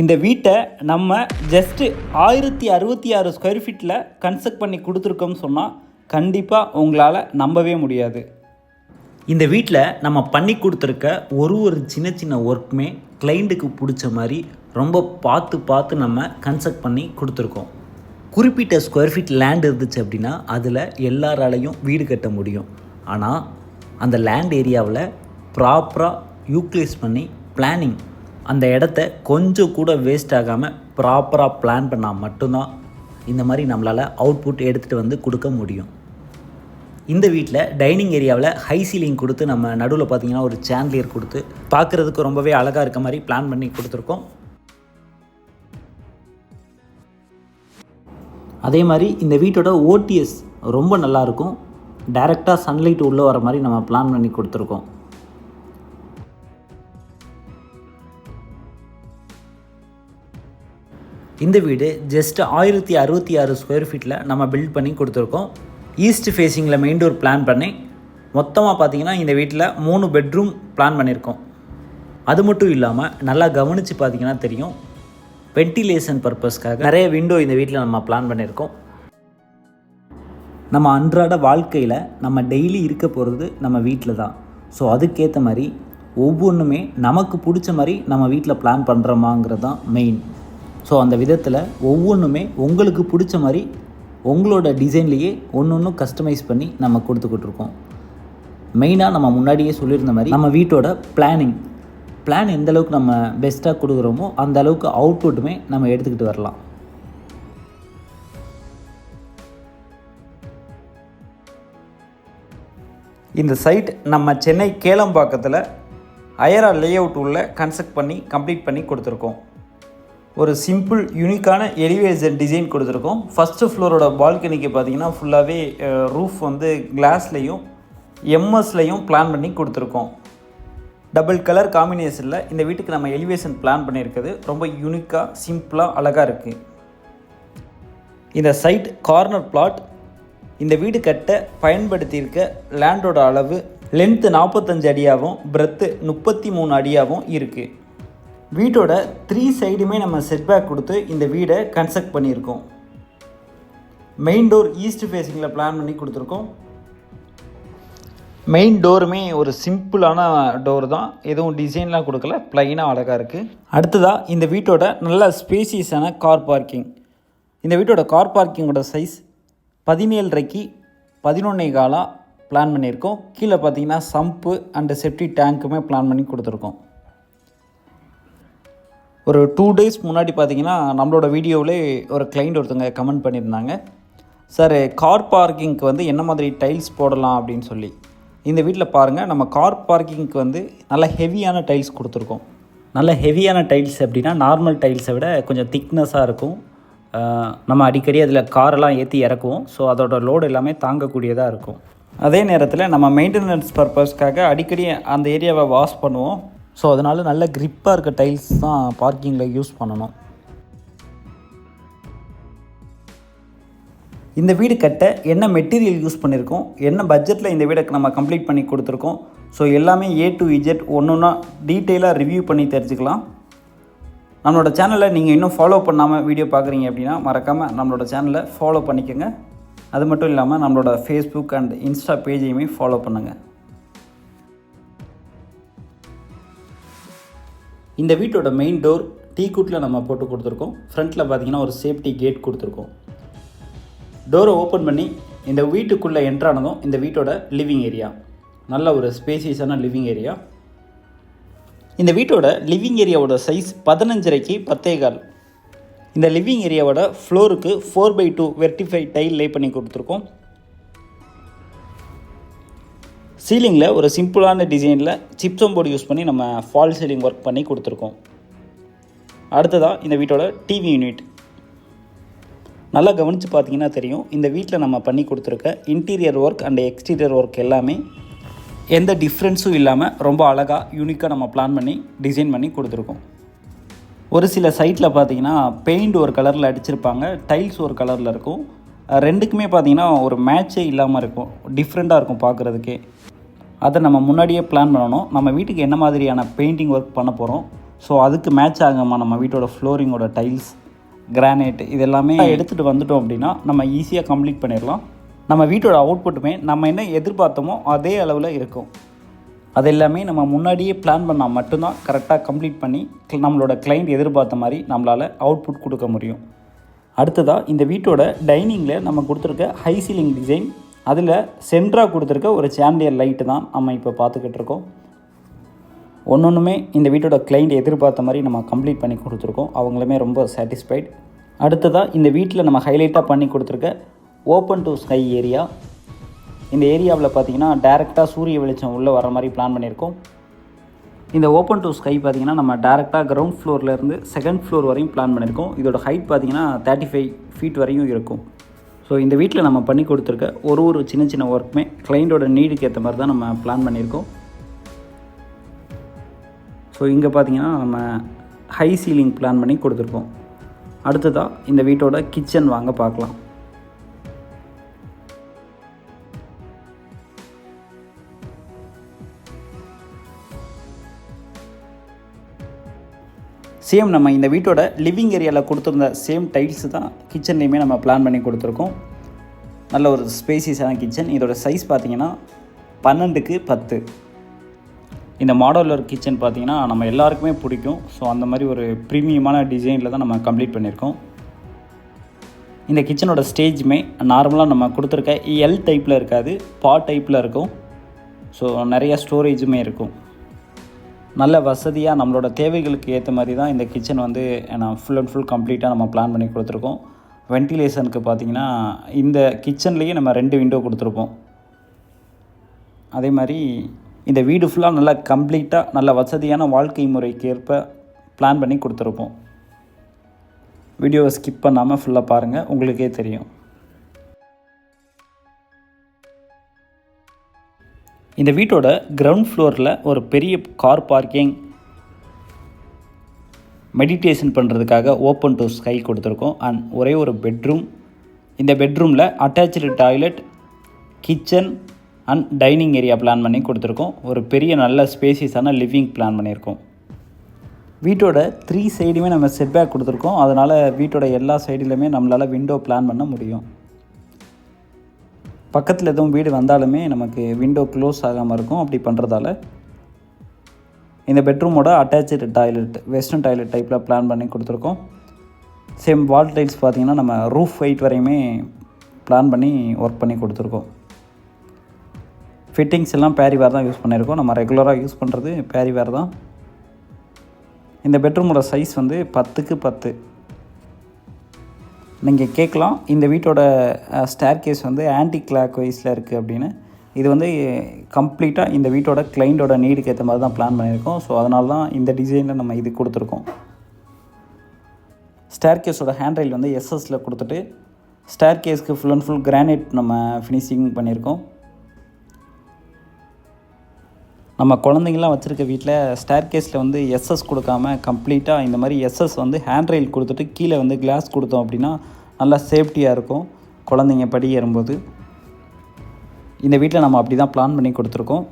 இந்த வீட்டை நம்ம ஜஸ்ட்டு 1066 ஸ்கொயர் ஃபீட்டில் கன்ஸ்ட்ரக்ட் பண்ணி கொடுத்துருக்கோம்னு சொன்னால் கண்டிப்பாக உங்களால் நம்பவே முடியாது. இந்த வீட்டில் நம்ம பண்ணி கொடுத்துருக்க ஒரு சின்ன சின்ன ஒர்க்குமே கிளைண்ட்டுக்கு பிடிச்ச மாதிரி ரொம்ப பார்த்து நம்ம கன்ஸ்ட்ரக்ட் பண்ணி கொடுத்துருக்கோம். குறிப்பிட்ட ஸ்கொயர் ஃபீட் லேண்ட் இருந்துச்சு அப்படின்னா அதில் எல்லாராலையும் வீடு கட்ட முடியும். ஆனால் அந்த லேண்ட் ஏரியாவில் ப்ராப்பராக யூட்டிலைஸ் பண்ணி பிளானிங், அந்த இடத்த கொஞ்சம் கூட வேஸ்ட் ஆகாமல் ப்ராப்பராக பிளான் பண்ணால் மட்டும்தான் இந்த மாதிரி நம்மளால் அவுட்புட் எடுத்துகிட்டு வந்து கொடுக்க முடியும். இந்த வீட்டில் டைனிங் ஏரியாவில் ஹை சீலிங் கொடுத்து நம்ம நடுவில் பார்த்திங்கன்னா ஒரு சாண்ட்லியர் கொடுத்து பார்க்குறதுக்கு ரொம்பவே அழகாக இருக்க மாதிரி பிளான் பண்ணி கொடுத்துருக்கோம். அதே மாதிரி இந்த வீட்டோட ஓடிஎஸ் ரொம்ப நல்லாயிருக்கும். டைரெக்டாக சன்லைட் உள்ளே வர மாதிரி நம்ம பிளான் பண்ணி கொடுத்துருக்கோம். இந்த வீடு ஜஸ்ட் 1066 ஸ்கொயர் ஃபீட்டில் நம்ம பில்ட் பண்ணி கொடுத்துருக்கோம். ஈஸ்ட் ஃபேஸிங்கில் மெயின் டோர் பிளான் பண்ணி மொத்தமாக பார்த்திங்கன்னா இந்த வீட்டில் 3 பெட்ரூம் பிளான் பண்ணியிருக்கோம். அது மட்டும் இல்லாமல் நல்லா கவனித்து பார்த்திங்கன்னா தெரியும், வென்டிலேஷன் பர்பஸ்க்காக நிறைய விண்டோ இந்த வீட்டில் நம்ம பிளான் பண்ணியிருக்கோம். நம்ம அன்றாட வாழ்க்கையில் நம்ம டெய்லி இருக்க போகிறது நம்ம வீட்டில் தான். ஸோ அதுக்கேற்ற மாதிரி ஒவ்வொன்றுமே நமக்கு பிடிச்ச மாதிரி நம்ம வீட்டில் பிளான் பண்ணுறோமாங்கிறது தான் மெயின். ஸோ அந்த விதத்தில் ஒவ்வொன்றுமே உங்களுக்கு பிடிச்ச மாதிரி உங்களோட டிசைன்லேயே ஒன்று கஸ்டமைஸ் பண்ணி நம்ம கொடுத்துக்கிட்ருக்கோம். மெயினாக நம்ம முன்னாடியே சொல்லியிருந்த மாதிரி நம்ம வீட்டோட பிளான் எந்த அளவுக்கு நம்ம பெஸ்ட்டாக கொடுக்குறோமோ அந்த அளவுக்கு அவுட்புட்டுமே நம்ம எடுத்துக்கிட்டு வரலாம். இந்த சைட் நம்ம சென்னை கேளம்பாக்கத்தில் அயரா லேஅவுட் உள்ள கன்ஸ்ட்ரக்ட் பண்ணி கம்ப்ளீட் பண்ணி கொடுத்துருக்கோம். ஒரு சிம்பிள் யூனிக்கான எலிவேஷன் டிசைன் கொடுத்துருக்கோம். ஃபஸ்ட்டு ஃப்ளோரோட பால்கனிக்கு பார்த்திங்கன்னா ஃபுல்லாகவே ரூஃப் வந்து கிளாஸ்லேயும் எம்எஸ்லையும் பிளான் பண்ணி கொடுத்துருக்கோம். டபுள் கலர் காம்பினேஷனில் இந்த வீட்டுக்கு நம்ம எலிவேஷன் பிளான் பண்ணியிருக்கிறது ரொம்ப யூனிக்காக சிம்பிளாக அழகாக இருக்குது. இந்த சைட் கார்னர் பிளாட். இந்த வீடு கட்ட பயன்படுத்தியிருக்க லேண்டோட அளவு லென்த்து 45 அடியாகவும் பிரெத்து 33 அடியாகவும் இருக்குது. வீட்டோட 3 சைடுமே நம்ம செட்பேக் கொடுத்து இந்த வீடை கன்ஸ்ட்ரக்ட் பண்ணியிருக்கோம். மெயின் டோர் ஈஸ்ட் ஃபேஸிங்கில் பிளான் பண்ணி கொடுத்துருக்கோம். மெயின் டோருமே ஒரு சிம்பிளான டோர் தான், எதுவும் டிசைன்லாம் கொடுக்கல, ப்ளைனாக அழகாக இருக்குது. அடுத்ததாக இந்த வீட்டோட நல்ல ஸ்பேசியஸான கார் பார்க்கிங். இந்த வீட்டோட கார் பார்க்கிங்கோட சைஸ் 17.5க்கு 11.25 பிளான் பண்ணியிருக்கோம். கீழே பார்த்தீங்கன்னா சம்பு அண்டு செப்டி டேங்க்குமே பிளான் பண்ணி கொடுத்துருக்கோம். ஒரு 2 டேஸ் முன்னாடி பார்த்தீங்கன்னா நம்மளோட வீடியோவிலே ஒரு கிளைண்ட் ஒருத்தவங்க கமெண்ட் பண்ணியிருந்தாங்க, சார் கார் பார்க்கிங்க்கு வந்து என்ன மாதிரி டைல்ஸ் போடலாம் அப்படின்னு சொல்லி. இந்த வீட்டில் பாருங்கள், நம்ம கார் பார்க்கிங்க்கு வந்து நல்ல ஹெவியான டைல்ஸ் கொடுத்துருக்கோம். நல்ல ஹெவியான டைல்ஸ் அப்படின்னா நார்மல் டைல்ஸை விட கொஞ்சம் திக்னஸாக இருக்கும். நம்ம அடிக்கடி அதில் காரெல்லாம் ஏற்றி இறக்குவோம். ஸோ அதோட லோடு எல்லாமே தாங்கக்கூடியதாக இருக்கும். அதே நேரத்தில் நம்ம மெயின்டெனன்ஸ் பர்பஸ்க்காக அடிக்கடி அந்த ஏரியாவை வாஷ் பண்ணுவோம். ஸோ அதனால் நல்ல க்ரிப்பாக இருக்க டைல்ஸ் தான் பார்க்கிங்கில் யூஸ் பண்ணணும். இந்த வீடு கட்ட என்ன மெட்டீரியல் யூஸ் பண்ணியிருக்கோம், என்ன பட்ஜெட்டில் இந்த வீடை நம்ம கம்ப்ளீட் பண்ணி கொடுத்துருக்கோம். ஸோ எல்லாமே A to Z ஒன்றா டீட்டெயிலாக ரிவ்யூ பண்ணி தெரிஞ்சுக்கலாம். நம்மளோட சேனலை நீங்கள் இன்னும் ஃபாலோ பண்ணாமல் வீடியோ பார்க்குறீங்க அப்படின்னா மறக்காமல் நம்மளோட சேனலை ஃபாலோ பண்ணிக்கோங்க. அது மட்டும் இல்லாமல் நம்மளோட ஃபேஸ்புக் அண்ட் இன்ஸ்டா பேஜையுமே ஃபாலோ பண்ணுங்கள். இந்த வீட்டோட மெயின் டோர் டீக்குட்டில் நம்ம போட்டு கொடுத்துருக்கோம். ஃப்ரண்ட்டில் பார்த்திங்கன்னா ஒரு சேஃப்டி கேட் கொடுத்துருக்கோம். டோரை ஓப்பன் பண்ணி இந்த வீட்டுக்குள்ளே என்ட்ரானதும் இந்த வீட்டோட லிவிங் ஏரியா, நல்ல ஒரு ஸ்பேசியஸான லிவிங் ஏரியா. இந்த வீட்டோட லிவிங் ஏரியாவோட சைஸ் 15.5க்கு 10.25. இந்த லிவிங் ஏரியாவோட ஃப்ளோருக்கு 4/2 வெர்டிஃபை டைல் லே பண்ணி கொடுத்துருக்கோம். சீலிங்கில் ஒரு சிம்பிளான டிசைனில் சிப்சம் போர்டு யூஸ் பண்ணி நம்ம ஃபால் சீலிங் ஒர்க் பண்ணி கொடுத்துருக்கோம். அடுத்ததாக இந்த வீட்டோட டிவி யூனிட். நல்லா கவனித்து பார்த்தீங்கன்னா தெரியும், இந்த வீட்டில் நம்ம பண்ணி கொடுத்துருக்க interior work and exterior work எல்லாமே எந்த டிஃப்ரென்ஸும் இல்லாமல் ரொம்ப அழகாக யூனிக்காக நம்ம பிளான் பண்ணி டிசைன் பண்ணி கொடுத்துருக்கோம். ஒரு சில சைட்டில் பார்த்தீங்கன்னா பெயிண்ட் ஒரு கலரில் அடிச்சிருப்பாங்க, டைல்ஸ் ஒரு கலரில் இருக்கும். ரெண்டுக்குமே பார்த்தீங்கன்னா ஒரு மேட்சே இல்லாமல் இருக்கும், டிஃப்ரெண்ட்டாக இருக்கும் பார்க்குறதுக்கே. அதை நம்ம முன்னாடியே பிளான் பண்ணணும். நம்ம வீட்டுக்கு என்ன மாதிரியான பெயிண்டிங் ஒர்க் பண்ண போகிறோம், ஸோ அதுக்கு மேட்ச் ஆகாமல் நம்ம வீட்டோட ஃப்ளோரிங்கோட டைல்ஸ், கிரானைட் இதெல்லாமே எடுத்துகிட்டு வந்துட்டோம் அப்படின்னா நம்ம ஈஸியாக கம்ப்ளீட் பண்ணிடலாம். நம்ம வீட்டோட அவுட்புட்டுமே நம்ம என்ன எதிர்பார்த்தோமோ அதே அளவில் இருக்கும். அது எல்லாமே நம்ம முன்னாடியே பிளான் பண்ணால் மட்டும்தான் கரெக்டாக கம்ப்ளீட் பண்ணி நம்மளோட கிளைண்ட் எதிர்பார்த்த மாதிரி நம்மளால் அவுட்புட் கொடுக்க முடியும். அடுத்ததாக இந்த வீட்டோட டைனிங்கில் நம்ம கொடுத்துருக்க ஹை சீலிங் டிசைன், அதில் சென்ட்ராக கொடுத்துருக்க ஒரு சாண்டியர் லைட்டு தான் நம்ம இப்போ பார்த்துக்கிட்டு இருக்கோம். ஒன்றுமே இந்த வீட்டோட கிளைண்ட் எதிர்பார்த்த மாதிரி நம்ம கம்ப்ளீட் பண்ணி கொடுத்துருக்கோம். அவங்களுமே ரொம்ப சாட்டிஸ்ஃபைட். அடுத்ததாக இந்த வீட்டில் நம்ம ஹைலைட்டாக பண்ணி கொடுத்துருக்க ஓப்பன் டு ஸ்கை ஏரியா. இந்த ஏரியாவில் பார்த்திங்கன்னா டேரெக்டாக சூரிய வெளிச்சம் உள்ளே வர மாதிரி பிளான் பண்ணியிருக்கோம். இந்த ஓப்பன் டு ஸ்கை பார்த்திங்கன்னா நம்ம டேரெக்டாக கிரவுண்ட் ஃப்ளோர்லேருந்து செகண்ட் ஃப்ளோர் வரையும் பிளான் பண்ணியிருக்கோம். இதோட ஹைட் பார்த்திங்கன்னா 35 ஃபீட் வரையும் இருக்கும். ஸோ இந்த வீட்டில் நம்ம பண்ணி கொடுத்துருக்க ஒரு சின்ன சின்ன ஒர்க்குமே கிளைண்டோட நீடுக்கு ஏற்ற மாதிரி தான் நம்ம பிளான் பண்ணியிருக்கோம். ஸோ இங்கே பார்த்திங்கன்னா நம்ம ஹை சீலிங் பிளான் பண்ணி கொடுத்துருக்கோம். அடுத்ததாக இந்த வீட்டோட கிச்சன் வாங்க பார்க்கலாம். சேம் நம்ம இந்த வீட்டோட லிவிங் ஏரியாவில் கொடுத்துருந்த சேம் டைல்ஸு தான் கிச்சன்லேயுமே நம்ம பிளான் பண்ணி கொடுத்துருக்கோம். நல்ல ஒரு ஸ்பேசியஸான கிச்சன். இதோட சைஸ் பார்த்திங்கன்னா 12க்கு 10. இந்த மாடலர் கிச்சன் பார்த்திங்கன்னா நம்ம எல்லாருக்குமே பிடிக்கும். ஸோ அந்த மாதிரி ஒரு ப்ரீமியமான டிசைனில் தான் நம்ம கம்ப்ளீட் பண்ணியிருக்கோம். இந்த கிச்சனோட ஸ்டேஜுமே நார்மலாக நம்ம கொடுத்துருக்க எல் டைப்பில் இருக்காது, பாட் டைப்பில் இருக்கும். ஸோ நிறைய ஸ்டோரேஜுமே இருக்கும். நல்ல வசதியாக நம்மளோட தேவைகளுக்கு ஏற்ற மாதிரி தான் இந்த கிச்சன் வந்து ஃபுல் அண்ட் ஃபுல் கம்ப்ளீட்டாக நம்ம பிளான் பண்ணி கொடுத்துருக்கோம். வென்டிலேஷனுக்கு பார்த்திங்கன்னா இந்த கிச்சன்லேயே நம்ம 2 விண்டோ கொடுத்துருப்போம். அதே மாதிரி இந்த வீடு ஃபுல்லாக நல்லா கம்ப்ளீட்டாக நல்ல வசதியான வாழ்க்கை முறைக்கு ஏற்ப பிளான் பண்ணி கொடுத்துருப்போம். வீடியோவை ஸ்கிப் பண்ணாமல் ஃபுல்லாக பாருங்கள், உங்களுக்கே தெரியும். இந்த வீட்டோட கிரவுண்ட் ஃப்ளோரில் ஒரு பெரிய கார் பார்க்கிங், மெடிடேஷன் பண்ணுறதுக்காக ஓப்பன் டு ஸ்கை கொடுத்துருக்கோம். அண்ட் ஒரே ஒரு பெட்ரூம். இந்த பெட்ரூமில் attach toilet, kitchen and dining area plan பண்ணி கொடுத்துருக்கோம். ஒரு பெரிய நல்ல ஸ்பேசியஸான லிவிங் பிளான் பண்ணியிருக்கோம். வீட்டோட 3 சைடுமே நம்ம செட்பேக் கொடுத்துருக்கோம். அதனால் வீட்டோட எல்லா சைடுலையுமே நம்மளால் விண்டோ பிளான் பண்ண முடியும். பக்கத்தில் எதுவும் வீடு வந்தாலுமே நமக்கு விண்டோ க்ளோஸ் ஆகாமல் இருக்கும். அப்படி பண்ணுறதால இந்த பெட்ரூமோட அட்டாச்சு டாய்லெட் வெஸ்டர்ன் டாய்லெட் டைப்பில் பிளான் பண்ணி கொடுத்துருக்கோம். சேம் வால் டைல்ஸ் பார்த்திங்கன்னா நம்ம ரூஃப் ஹைட் வரையுமே பிளான் பண்ணி ஒர்க் பண்ணி கொடுத்துருக்கோம். ஃபிட்டிங்ஸ் எல்லாம் பேரிவேர் தான் யூஸ் பண்ணியிருக்கோம். நம்ம ரெகுலராக யூஸ் பண்ணுறது பேரிவேர் தான். இந்த பெட்ரூமோட சைஸ் வந்து 10க்கு 10. நீங்கள் கேட்கலாம், இந்த வீட்டோட ஸ்டேர் கேஸ் வந்து ஆன்டி கிளாக் வைஸில் இருக்குது அப்படின்னு. இது வந்து கம்ப்ளீட்டாக இந்த வீட்டோட கிளைண்டோட நீடுக்கு ஏற்ற மாதிரி தான் பிளான் பண்ணியிருக்கோம். ஸோ அதனால தான் இந்த டிசைனில் நம்ம இது கொடுத்துருக்கோம். ஸ்டேர் கேஸோட ஹேண்ட்ரைல் வந்து எஸ்எஸில் கொடுத்துட்டு ஸ்டேர் கேஸ்க்கு ஃபுல் அண்ட் ஃபுல் கிரானைட் நம்ம ஃபினிஷிங் பண்ணியிருக்கோம். நம்ம குழந்தைங்களாம் வச்சுருக்க வீட்டில் ஸ்டேர் கேஸில் வந்து எஸ்எஸ் கொடுக்காமல் கம்ப்ளீட்டாக இந்த மாதிரி எஸ்எஸ் வந்து ஹேண்ட்ரைல் கொடுத்துட்டு கீழே வந்து கிளாஸ் கொடுத்தோம் அப்படின்னா நல்லா சேஃப்டியாக இருக்கும் குழந்தைங்க படி ஏறும்போது. இந்த வீட்டில் நம்ம அப்படி தான் பிளான் பண்ணி கொடுத்துருக்கோம்.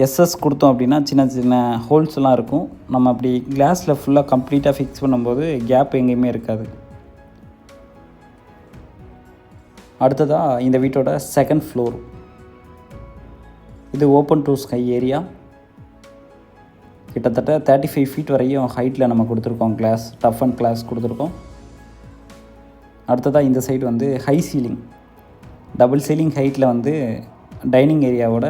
எஸ்எஸ் கொடுத்தோம் அப்படின்னா சின்ன சின்ன ஹோல்ஸ்லாம் இருக்கும். நம்ம அப்படி கிளாஸில் ஃபுல்லாக கம்ப்ளீட்டாக ஃபிக்ஸ் பண்ணும்போது கேப் எங்கேயுமே இருக்காது. அடுத்ததாக இந்த வீட்டோட செகண்ட் ஃப்ளோர். இது ஓப்பன் டு ஸ்கை ஏரியா. கிட்டத்தட்ட 35 ஃபீட் வரையும் ஹைட்டில் நம்ம கொடுத்துருக்கோம். கிளாஸ், டஃப் அண்ட் கிளாஸ் கொடுத்துருக்கோம். அடுத்ததாக இந்த சைடு வந்து ஹை சீலிங், டபுள் சீலிங் ஹைட்டில் வந்து டைனிங் ஏரியாவோட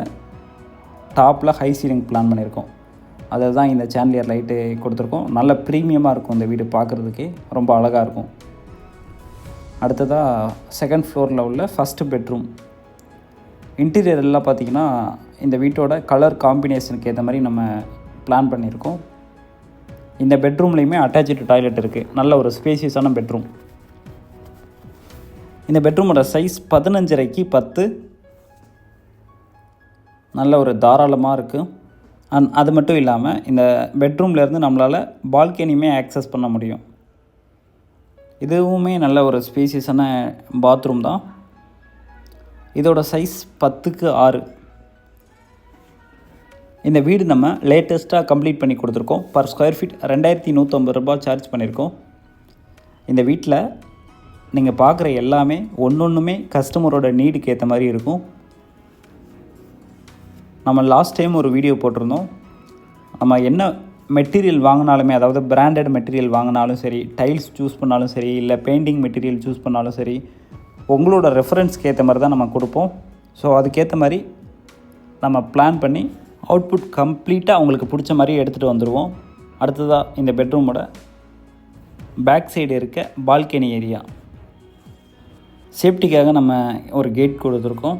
டாப்பில் ஹை சீலிங் பிளான் பண்ணியிருக்கோம். அதை தான் இந்த சாண்டிலியர் லைட்டு கொடுத்துருக்கோம். நல்ல ப்ரீமியமாக இருக்கும் இந்த வீடு, பார்க்குறதுக்கே ரொம்ப அழகாக இருக்கும். அடுத்ததாக செகண்ட் ஃப்ளோரில் உள்ள ஃபஸ்ட்டு பெட்ரூம். இன்டீரியர் எல்லாம் பார்த்திங்கன்னா இந்த வீட்டோட கலர் காம்பினேஷனுக்கு ஏற்ற மாதிரி நம்ம பிளான் பண்ணியிருக்கோம். இந்த பெட்ரூம்லேயுமே அட்டாச்சு டாய்லெட் இருக்குது. நல்ல ஒரு ஸ்பேசியஸான பெட்ரூம். இந்த பெட்ரூமோட சைஸ் 15.5க்கு 10. நல்ல ஒரு தாராளமாக இருக்குது. அண்ட் அது மட்டும் இல்லாமல் இந்த பெட்ரூம்லேருந்து நம்மளால் பால்கனியுமே ஆக்சஸ் பண்ண முடியும். இதுவுமே நல்ல ஒரு ஸ்பேசியஸான பாத்ரூம் தான். இதோட சைஸ் 10க்கு 6. இந்த வீடு நம்ம லேட்டஸ்ட்டாக கம்ப்ளீட் பண்ணி கொடுத்துருக்கோம். பர் ஸ்கொயர் ஃபீட் 2150 ரூபாய் சார்ஜ் பண்ணியிருக்கோம். இந்த வீட்டில் நீங்கள் பார்க்குற எல்லாமே ஒன்றுமே கஸ்டமரோட நீடுக்கு ஏற்ற மாதிரி இருக்கும். நம்ம லாஸ்ட் டைம் ஒரு வீடியோ போட்டிருந்தோம். நம்ம என்ன மெட்டீரியல் வாங்கினாலுமே, அதாவது பிராண்டட் மெட்டீரியல் வாங்கினாலும் சரி, டைல்ஸ் சூஸ் பண்ணாலும் சரி, இல்லை பெயிண்டிங் மெட்டீரியல் சூஸ் பண்ணாலும் சரி, உங்களோட ரெஃபரன்ஸ்க்கு ஏற்ற மாதிரி தான் நம்ம கொடுப்போம். ஸோ அதுக்கேற்ற மாதிரி நம்ம பிளான் பண்ணி அவுட்புட் கம்ப்ளீட்டாக அவங்களுக்கு பிடிச்ச மாதிரி எடுத்துகிட்டு வந்துடுவோம். அடுத்ததாக இந்த பெட்ரூமோட பேக் சைடு இருக்க பால்கனி ஏரியா, சேஃப்டிக்காக நம்ம ஒரு கேட் கொடுத்துருக்கோம்.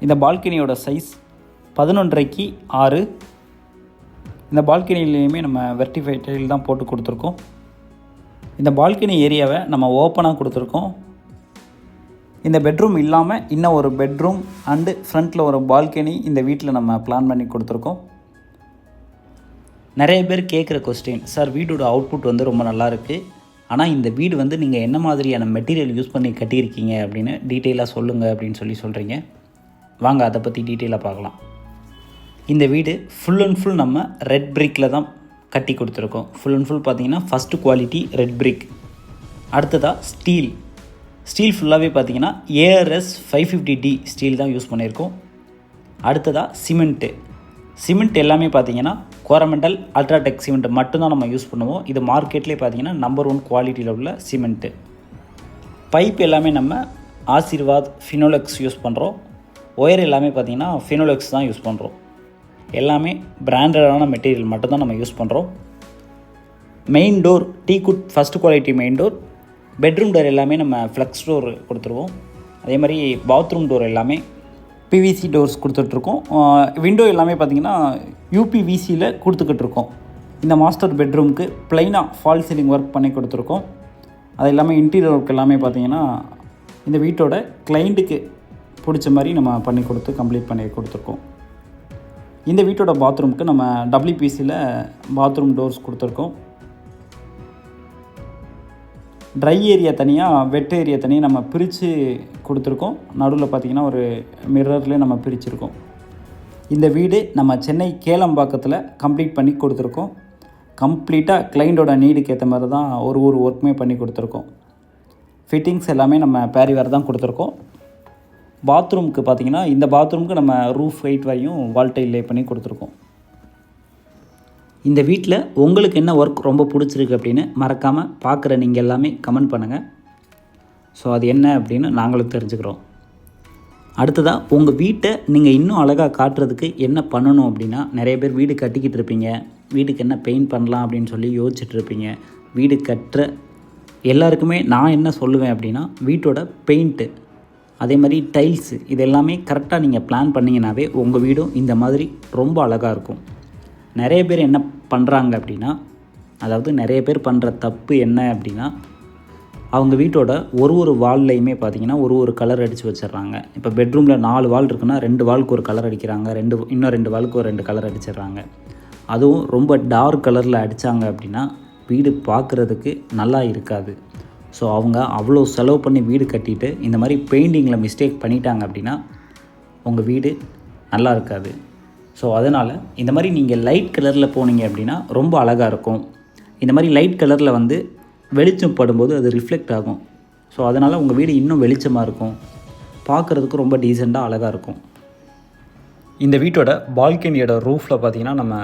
இந்த பால்கனியோட சைஸ் 11.5 6. இந்த பால்கனிலையுமே நம்ம வெர்டிஃபை டைல் தான் போட்டு கொடுத்துருக்கோம். இந்த பால்கனி ஏரியாவை நம்ம ஓப்பனாக கொடுத்துருக்கோம். இந்த பெட்ரூம் இல்லாமல் இன்னும் ஒரு பெட்ரூம் அண்டு ஃப்ரண்ட்டில் ஒரு பால்கனி இந்த வீட்டில் நம்ம பிளான் பண்ணி கொடுத்துருக்கோம். நிறைய பேர் கேட்குற கொஸ்டின், சார் வீடோட அவுட்புட் வந்து ரொம்ப நல்லாயிருக்கு, ஆனால் இந்த வீடு வந்து நீங்கள் என்ன மாதிரியான மெட்டீரியல் யூஸ் பண்ணி கட்டியிருக்கீங்க அப்படின்னு டீட்டெயிலாக சொல்லுங்கள் அப்படின்னு சொல்கிறீங்க. வாங்க அதை பற்றி டீட்டெயிலாக பார்க்கலாம். இந்த வீடு ஃபுல் அண்ட் ஃபுல் நம்ம ரெட் பிரிக்கில் தான் கட்டி கொடுத்துருக்கோம். ஃபுல் அண்ட் ஃபுல் பார்த்திங்கன்னா ஃபஸ்ட்டு குவாலிட்டி ரெட் பிரிக். அடுத்ததாக ஸ்டீல் ஃபுல்லாகவே பார்த்திங்கன்னா ARS 550D ஸ்டீல் தான் யூஸ் பண்ணியிருக்கோம். அடுத்ததாக சிமெண்ட் எல்லாமே பார்த்திங்கன்னா கோரமண்டல் அல்ட்ராடெக் சிமெண்ட் மட்டும்தான் நம்ம யூஸ் பண்ணுவோம். இது மார்க்கெட்லேயே பார்த்திங்கன்னா நம்பர் 1 குவாலிட்டியில் உள்ள சிமெண்ட்டு. பைப் எல்லாமே நம்ம ஆசீர்வாத் ஃபினோலெக்ஸ் யூஸ் பண்ணுறோம். ஒயர் எல்லாமே பார்த்திங்கன்னா ஃபினோலெக்ஸ் தான் யூஸ் பண்ணுறோம். எல்லாமே பிராண்டடான மெட்டீரியல் மட்டும்தான் நம்ம யூஸ் பண்ணுறோம். Main door teakwood first quality main door. Bedroom door எல்லாமே நம்ம ஃப்ளெக்ஸ் டோர் கொடுத்துருவோம். அதே மாதிரி பாத்ரூம் டோர் எல்லாமே PVC டோர்ஸ் கொடுத்துட்ருக்கோம். விண்டோ எல்லாமே பார்த்திங்கன்னா UPVCயில் கொடுத்துக்கிட்டு இருக்கோம். இந்த மாஸ்டர் பெட்ரூமுக்கு ப்ளைனாக ஃபால் சீலிங் ஒர்க் பண்ணி கொடுத்துருக்கோம். அது எல்லாமே இன்டீரியர் ஒர்க் எல்லாமே பார்த்திங்கன்னா இந்த வீட்டோட கிளைண்ட்டுக்கு பிடிச்ச மாதிரி நம்ம பண்ணி கொடுத்து கம்ப்ளீட் பண்ணி கொடுத்துருக்கோம். இந்த வீட்டோட பாத்ரூமுக்கு நம்ம WPCயில் பாத்ரூம் டோர்ஸ் கொடுத்துருக்கோம். ட்ரை ஏரியா தனியாக, வெட் ஏரியா தனியாக நம்ம பிரித்து கொடுத்துருக்கோம். நடுவில் பார்த்திங்கன்னா ஒரு மிரர்லேயே நம்ம பிரிச்சுருக்கோம். இந்த வீடு நம்ம சென்னை கேளம்பாக்கத்தில் கம்ப்ளீட் பண்ணி கொடுத்துருக்கோம். கம்ப்ளீட்டாக கிளைண்டோட நீடுக்கு ஏற்ற மாதிரி தான் ஒரு ஒர்க்குமே பண்ணி கொடுத்துருக்கோம். ஃபிட்டிங்ஸ் எல்லாமே நம்ம பேரிவேர் தான் கொடுத்துருக்கோம். பாத்ரூமுக்கு பார்த்திங்கன்னா இந்த பாத்ரூமுக்கு நம்ம ரூஃப் ஹைட் வரையும் வால் டைல் லே பண்ணி கொடுத்துருக்கோம். இந்த வீட்டில் உங்களுக்கு என்ன ஒர்க் ரொம்ப பிடிச்சிருக்கு அப்படின்னு மறக்காமல் பார்க்குற நீங்கள் எல்லாமே கமெண்ட் பண்ணுங்கள். ஸோ அது என்ன அப்படின்னு நாங்களும் தெரிஞ்சுக்கிறோம். அடுத்ததாக உங்கள் வீட்டை நீங்கள் இன்னும் அழகாக காட்டுறதுக்கு என்ன பண்ணணும் அப்படின்னா, நிறைய பேர் வீடு கட்டிக்கிட்டு இருப்பீங்க, வீட்டுக்கு என்ன பெயிண்ட் பண்ணலாம் அப்படின்னு சொல்லி யோசிச்சுட்டு இருப்பீங்க. வீடு கட்டுற எல்லாருக்குமே நான் என்ன சொல்லுவேன் அப்படின்னா, வீட்டோட பெயிண்ட்டு அதே மாதிரி டைல்ஸு இது எல்லாமே கரெக்டாக நீங்கள் பிளான் பண்ணிங்கனாவே உங்கள் வீடும் இந்த மாதிரி ரொம்ப அழகாக இருக்கும். நிறைய பேர் என்ன பண்ணுறாங்க அப்படின்னா, அதாவது நிறைய பேர் பண்ணுற தப்பு என்ன அப்படின்னா, அவங்க வீட்டோட ஒரு வால்லையுமே பார்த்திங்கன்னா ஒரு கலர் அடித்து வச்சிடுறாங்க. இப்போ பெட்ரூமில் 4 வால் இருக்குன்னா 2 வாலுக்கு ஒரு கலர் அடிக்கிறாங்க, இன்னும் 2 வாலுக்கு ஒரு 2 கலர் அடிச்சிடுறாங்க. அதுவும் ரொம்ப டார்க் கலரில் அடித்தாங்க அப்படின்னா வீடு பார்க்குறதுக்கு நல்லா இருக்காது. ஸோ அவங்க அவ்வளோ செலவு பண்ணி வீடு கட்டிட்டு இந்த மாதிரி பெயிண்டிங்கில் மிஸ்டேக் பண்ணிட்டாங்க அப்படின்னா உங்கள் வீடு நல்லா இருக்காது. ஸோ அதனால் இந்த மாதிரி நீங்கள் லைட் கலரில் போனீங்க அப்படின்னா ரொம்ப அழகாக இருக்கும். இந்த மாதிரி லைட் கலரில் வந்து வெளிச்சம் படும்போது அது ரிஃப்ளெக்ட் ஆகும். ஸோ அதனால் உங்கள் வீடு இன்னும் வெளிச்சமாக இருக்கும், பார்க்குறதுக்கு ரொம்ப டீசெண்டாக அழகாக இருக்கும். இந்த வீட்டோட பால்கனியோட ரூஃபில் பார்த்திங்கன்னா நம்ம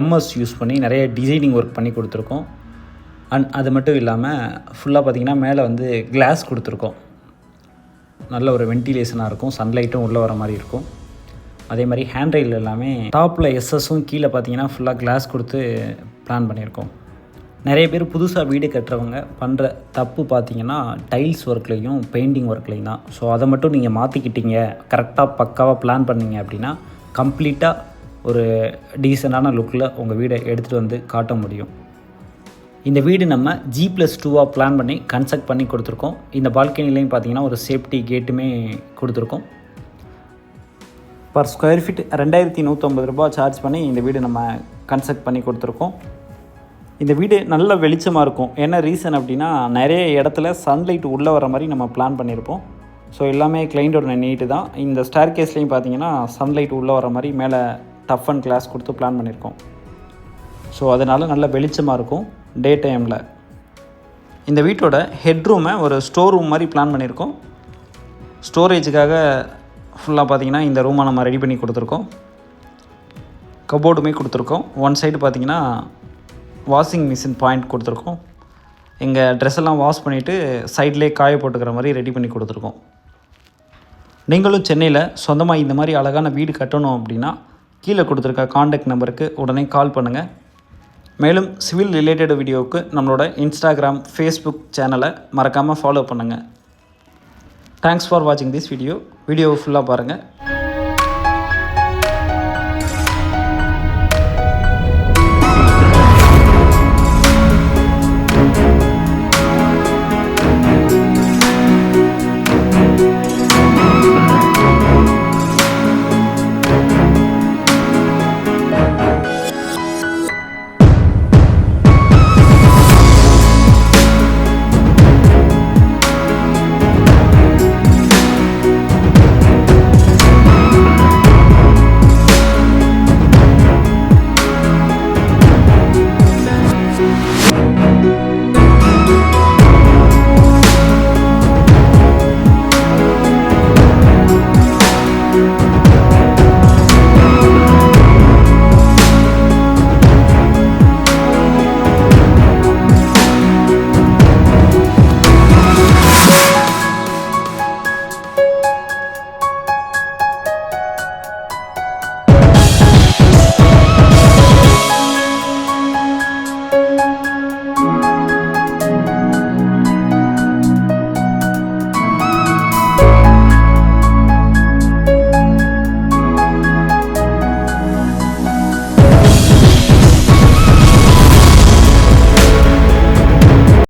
MS யூஸ் பண்ணி நிறைய டிசைனிங் ஒர்க் பண்ணி கொடுத்துருக்கோம். அண்ட் அது மட்டும் இல்லாமல் ஃபுல்லாக பார்த்திங்கன்னா மேலே வந்து கிளாஸ் கொடுத்துருக்கோம். நல்ல ஒரு வென்டிலேஷனாக இருக்கும், சன்லைட்டும் உள்ளே வர மாதிரி இருக்கும். அதே மாதிரி ஹேண்ட் ரெயில் எல்லாமே டாப்பில் SSும் கீழே பார்த்திங்கன்னா ஃபுல்லாக கிளாஸ் கொடுத்து பிளான் பண்ணியிருக்கோம். நிறைய பேர் புதுசாக வீடு கட்டுறவங்க பண்ணுற தப்பு பார்த்திங்கன்னா டைல்ஸ் ஒர்க்லேயும் பெயிண்டிங் ஒர்க்லேயும் தான். ஸோ அதை மட்டும் நீங்கள் மாற்றிக்கிட்டீங்க, கரெக்டாக பக்காவாக பிளான் பண்ணிங்க அப்படின்னா கம்ப்ளீட்டாக ஒரு டீசெண்டான லுக்கில் உங்கள் வீடை எடுத்துகிட்டு வந்து காட்ட முடியும். இந்த வீடு நம்ம G+2 பிளான் பண்ணி கன்ஸ்ட்ரக்ட் பண்ணி கொடுத்துருக்கோம். இந்த பால்கனிலையும் பார்த்திங்கன்னா ஒரு சேஃப்டி கேட்டுமே கொடுத்துருக்கோம். பர் ஸ்கொயர் ஃபீட் 2150 ரூபா சார்ஜ் பண்ணி இந்த வீடு நம்ம கன்ஸ்ட்ரக்ட் பண்ணி கொடுத்துருக்கோம். இந்த வீடு நல்ல வெளிச்சமாக இருக்கும். என்ன ரீசன் அப்படின்னா, நிறைய இடத்துல சன்லைட் உள்ளே வர மாதிரி நம்ம பிளான் பண்ணியிருப்போம். ஸோ எல்லாமே கிளைண்டோட நீட்டு தான். இந்த ஸ்டேர் கேஸ்லேயும் பார்த்தீங்கன்னா சன்லைட் உள்ளே வர மாதிரி மேலே டஃப் அண்ட் கிளாஸ் கொடுத்து பிளான் பண்ணியிருக்கோம். ஸோ அதனால் நல்ல வெளிச்சமாக இருக்கும் டே டைமில். இந்த வீட்டோட ஹெட்ரூமை ஒரு ஸ்டோர் ரூம் மாதிரி பிளான் பண்ணியிருக்கோம். ஸ்டோரேஜுக்காக ஃபுல்லாக பார்த்திங்கன்னா இந்த ரூமை நம்ம ரெடி பண்ணி கொடுத்துருக்கோம். கபோர்டுமே கொடுத்துருக்கோம். ஒன் சைடு பார்த்திங்கன்னா வாஷிங் மிஷின் பாயிண்ட் கொடுத்துருக்கோம். எங்கள் ட்ரெஸ் எல்லாம் வாஷ் பண்ணிவிட்டு சைட்லேயே காய போட்டுக்கிற மாதிரி ரெடி பண்ணி கொடுத்துருக்கோம். நீங்களும் சென்னையில் சொந்தமாக இந்த மாதிரி அழகான வீடு கட்டணும் அப்படின்னா கீழே கொடுத்துருக்க காண்டாக்ட் நம்பருக்கு உடனே கால் பண்ணுங்கள். மேலும் சிவில் ரிலேட்டட் வீடியோவுக்கு நம்மளோட இன்ஸ்டாகிராம், ஃபேஸ்புக் சேனலை மறக்காமல் ஃபாலோ பண்ணுங்கள். தேங்க்ஸ் ஃபார் வாட்சிங் திஸ் வீடியோவை ஃபுல்லாக பாருங்கள்.